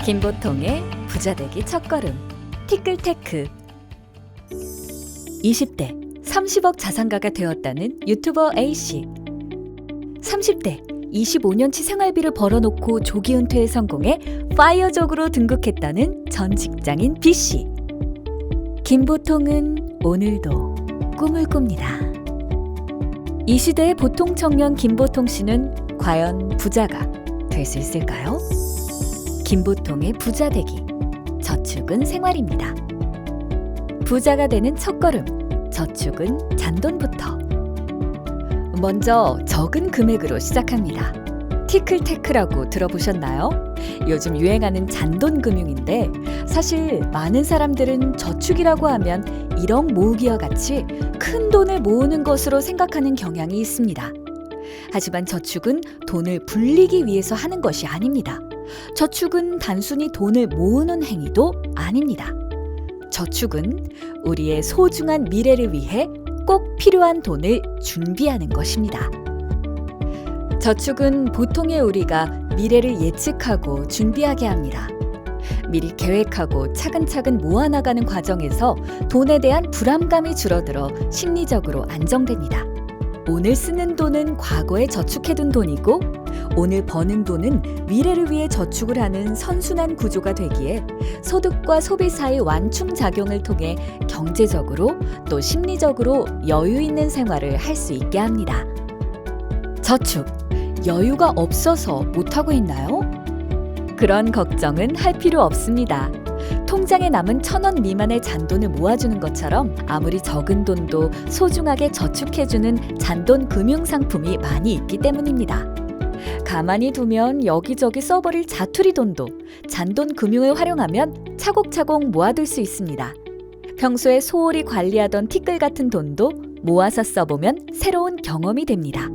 김보통의 부자되기 첫걸음 티끌테크. 20대 30억 자산가가 되었다는 유튜버 A씨. 30대 25년치 생활비를 벌어놓고 조기 은퇴에 성공해 파이어족으로 등극했다는 전 직장인 B씨. 김보통은 오늘도 꿈을 꿉니다. 이 시대의 보통 청년 김보통 씨는 과연 부자가 될 수 있을까요? 김보통의 부자되기, 저축은 생활입니다. 부자가 되는 첫걸음, 저축은 잔돈부터. 먼저 적은 금액으로 시작합니다. 티끌테크라고 들어보셨나요? 요즘 유행하는 잔돈 금융인데 사실 많은 사람들은 저축이라고 하면 1억 모으기와 같이 큰 돈을 모으는 것으로 생각하는 경향이 있습니다. 하지만 저축은 돈을 불리기 위해서 하는 것이 아닙니다. 저축은 단순히 돈을 모으는 행위도 아닙니다. 저축은 우리의 소중한 미래를 위해 꼭 필요한 돈을 준비하는 것입니다. 저축은 보통의 우리가 미래를 예측하고 준비하게 합니다. 미리 계획하고 차근차근 모아나가는 과정에서 돈에 대한 불안감이 줄어들어 심리적으로 안정됩니다. 오늘 쓰는 돈은 과거에 저축해둔 돈이고 오늘 버는 돈은 미래를 위해 저축을 하는 선순환 구조가 되기에 소득과 소비 사이 완충작용을 통해 경제적으로 또 심리적으로 여유 있는 생활을 할 수 있게 합니다. 저축, 여유가 없어서 못하고 있나요? 그런 걱정은 할 필요 없습니다. 통장에 남은 1,000원 미만의 잔돈을 모아주는 것처럼 아무리 적은 돈도 소중하게 저축해주는 잔돈 금융상품이 많이 있기 때문입니다. 가만히 두면 여기저기 써버릴 자투리 돈도 잔돈 금융을 활용하면 차곡차곡 모아둘 수 있습니다. 평소에 소홀히 관리하던 티끌 같은 돈도 모아서 써보면 새로운 경험이 됩니다.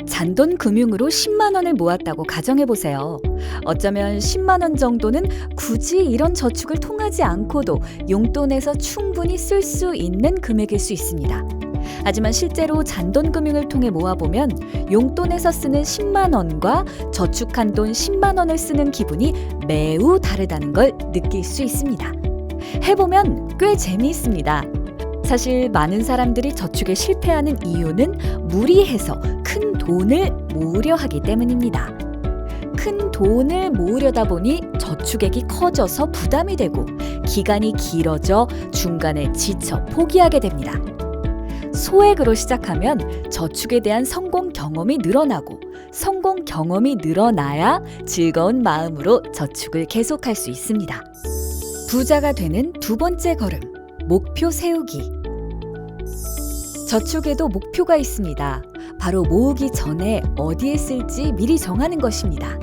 잔돈 금융으로 10만 원을 모았다고 가정해보세요. 어쩌면 10만 원 정도는 굳이 이런 저축을 통하지 않고도 용돈에서 충분히 쓸 수 있는 금액일 수 있습니다. 하지만 실제로 잔돈 금융을 통해 모아보면 용돈에서 쓰는 10만 원과 저축한 돈 10만 원을 쓰는 기분이 매우 다르다는 걸 느낄 수 있습니다. 해보면 꽤 재미있습니다. 사실 많은 사람들이 저축에 실패하는 이유는 무리해서 큰 돈을 모으려 하기 때문입니다. 큰 돈을 모으려다 보니 저축액이 커져서 부담이 되고 기간이 길어져 중간에 지쳐 포기하게 됩니다. 소액으로 시작하면 저축에 대한 성공 경험이 늘어나고 성공 경험이 늘어나야 즐거운 마음으로 저축을 계속할 수 있습니다. 부자가 되는 두 번째 걸음, 목표 세우기. 저축에도 목표가 있습니다. 바로 모으기 전에 어디에 쓸지 미리 정하는 것입니다.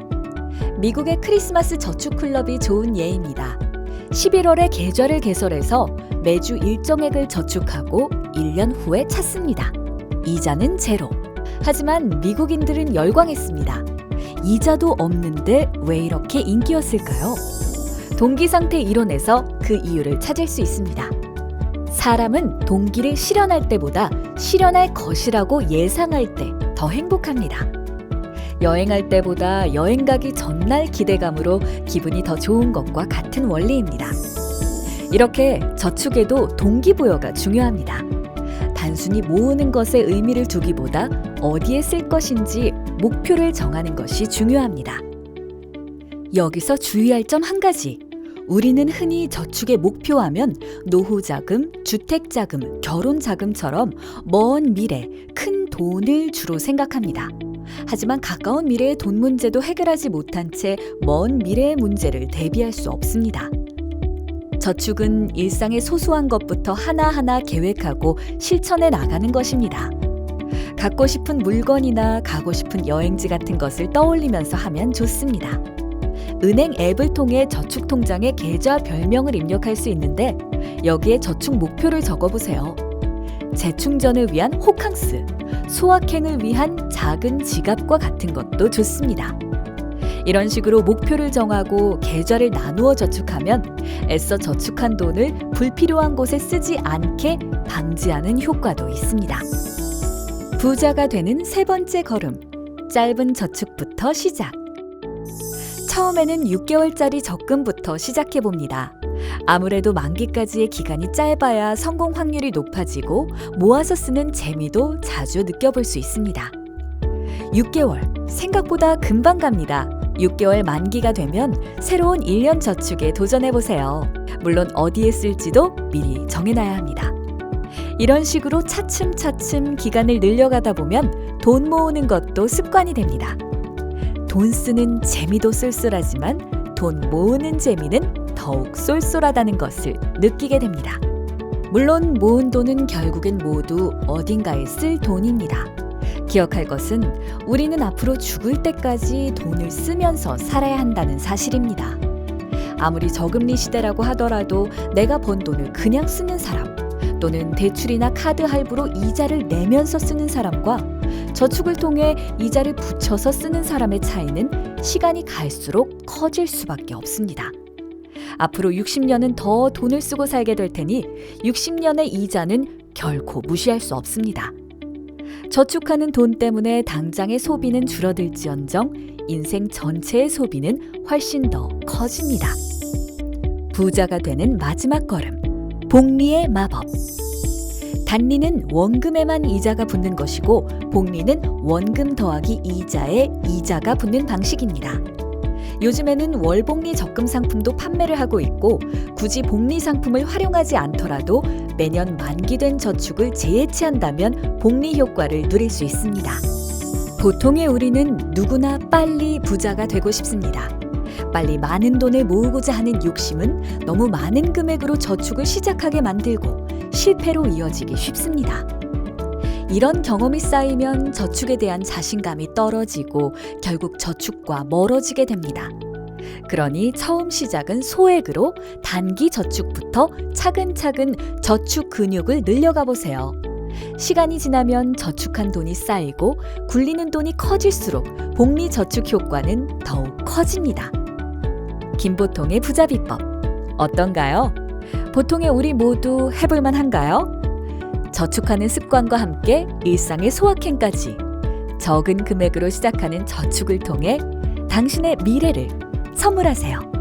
미국의 크리스마스 저축 클럽이 좋은 예입니다. 11월에 계좌를 개설해서 매주 일정액을 저축하고 1년 후에 찾습니다. 이자는 제로. 하지만 미국인들은 열광했습니다. 이자도 없는데 왜 이렇게 인기였을까요? 동기 상태 이론에서 그 이유를 찾을 수 있습니다. 사람은 동기를 실현할 때보다 실현할 것이라고 예상할 때 더 행복합니다. 여행할 때보다 여행 가기 전날 기대감으로 기분이 더 좋은 것과 같은 원리입니다. 이렇게 저축에도 동기부여가 중요합니다. 단순히 모으는 것에 의미를 두기보다 어디에 쓸 것인지 목표를 정하는 것이 중요합니다. 여기서 주의할 점 한 가지. 우리는 흔히 저축의 목표하면 노후자금, 주택자금, 결혼자금처럼 먼 미래, 큰 돈을 주로 생각합니다. 하지만 가까운 미래의 돈 문제도 해결하지 못한 채 먼 미래의 문제를 대비할 수 없습니다. 저축은 일상의 소소한 것부터 하나하나 계획하고 실천해 나가는 것입니다. 갖고 싶은 물건이나 가고 싶은 여행지 같은 것을 떠올리면서 하면 좋습니다. 은행 앱을 통해 저축 통장에 계좌 별명을 입력할 수 있는데 여기에 저축 목표를 적어보세요. 재충전을 위한 호캉스, 소확행을 위한 작은 지갑과 같은 것도 좋습니다. 이런 식으로 목표를 정하고 계좌를 나누어 저축하면 애써 저축한 돈을 불필요한 곳에 쓰지 않게 방지하는 효과도 있습니다. 부자가 되는 세 번째 걸음, 짧은 저축부터 시작. 처음에는 6개월짜리 적금부터 시작해 봅니다. 아무래도 만기까지의 기간이 짧아야 성공 확률이 높아지고 모아서 쓰는 재미도 자주 느껴볼 수 있습니다. 6개월, 생각보다 금방 갑니다. 6개월 만기가 되면 새로운 1년 저축에 도전해 보세요. 물론 어디에 쓸지도 미리 정해놔야 합니다. 이런 식으로 차츰차츰 기간을 늘려가다 보면 돈 모으는 것도 습관이 됩니다. 돈 쓰는 재미도 쏠쏠하지만 돈 모으는 재미는 더욱 쏠쏠하다는 것을 느끼게 됩니다. 물론 모은 돈은 결국엔 모두 어딘가에 쓸 돈입니다. 기억할 것은 우리는 앞으로 죽을 때까지 돈을 쓰면서 살아야 한다는 사실입니다. 아무리 저금리 시대라고 하더라도 내가 번 돈을 그냥 쓰는 사람, 또는 대출이나 카드 할부로 이자를 내면서 쓰는 사람과 저축을 통해 이자를 붙여서 쓰는 사람의 차이는 시간이 갈수록 커질 수밖에 없습니다. 앞으로 60년은 더 돈을 쓰고 살게 될 테니 60년의 이자는 결코 무시할 수 없습니다. 저축하는 돈 때문에 당장의 소비는 줄어들지언정 인생 전체의 소비는 훨씬 더 커집니다. 부자가 되는 마지막 걸음, 복리의 마법. 단리는 원금에만 이자가 붙는 것이고 복리는 원금 더하기 이자에 이자가 붙는 방식입니다. 요즘에는 월복리 적금 상품도 판매를 하고 있고 굳이 복리 상품을 활용하지 않더라도 매년 만기된 저축을 재해치한다면 복리 효과를 누릴 수 있습니다. 보통의 우리는 누구나 빨리 부자가 되고 싶습니다. 빨리 많은 돈을 모으고자 하는 욕심은 너무 많은 금액으로 저축을 시작하게 만들고 실패로 이어지기 쉽습니다. 이런 경험이 쌓이면 저축에 대한 자신감이 떨어지고 결국 저축과 멀어지게 됩니다. 그러니 처음 시작은 소액으로 단기 저축부터 차근차근 저축 근육을 늘려가 보세요. 시간이 지나면 저축한 돈이 쌓이고 굴리는 돈이 커질수록 복리 저축 효과는 더욱 커집니다. 김보통의 부자 비법 어떤가요? 보통의 우리 모두 해볼만 한가요? 저축하는 습관과 함께 일상의 소확행까지 적은 금액으로 시작하는 저축을 통해 당신의 미래를 선물하세요.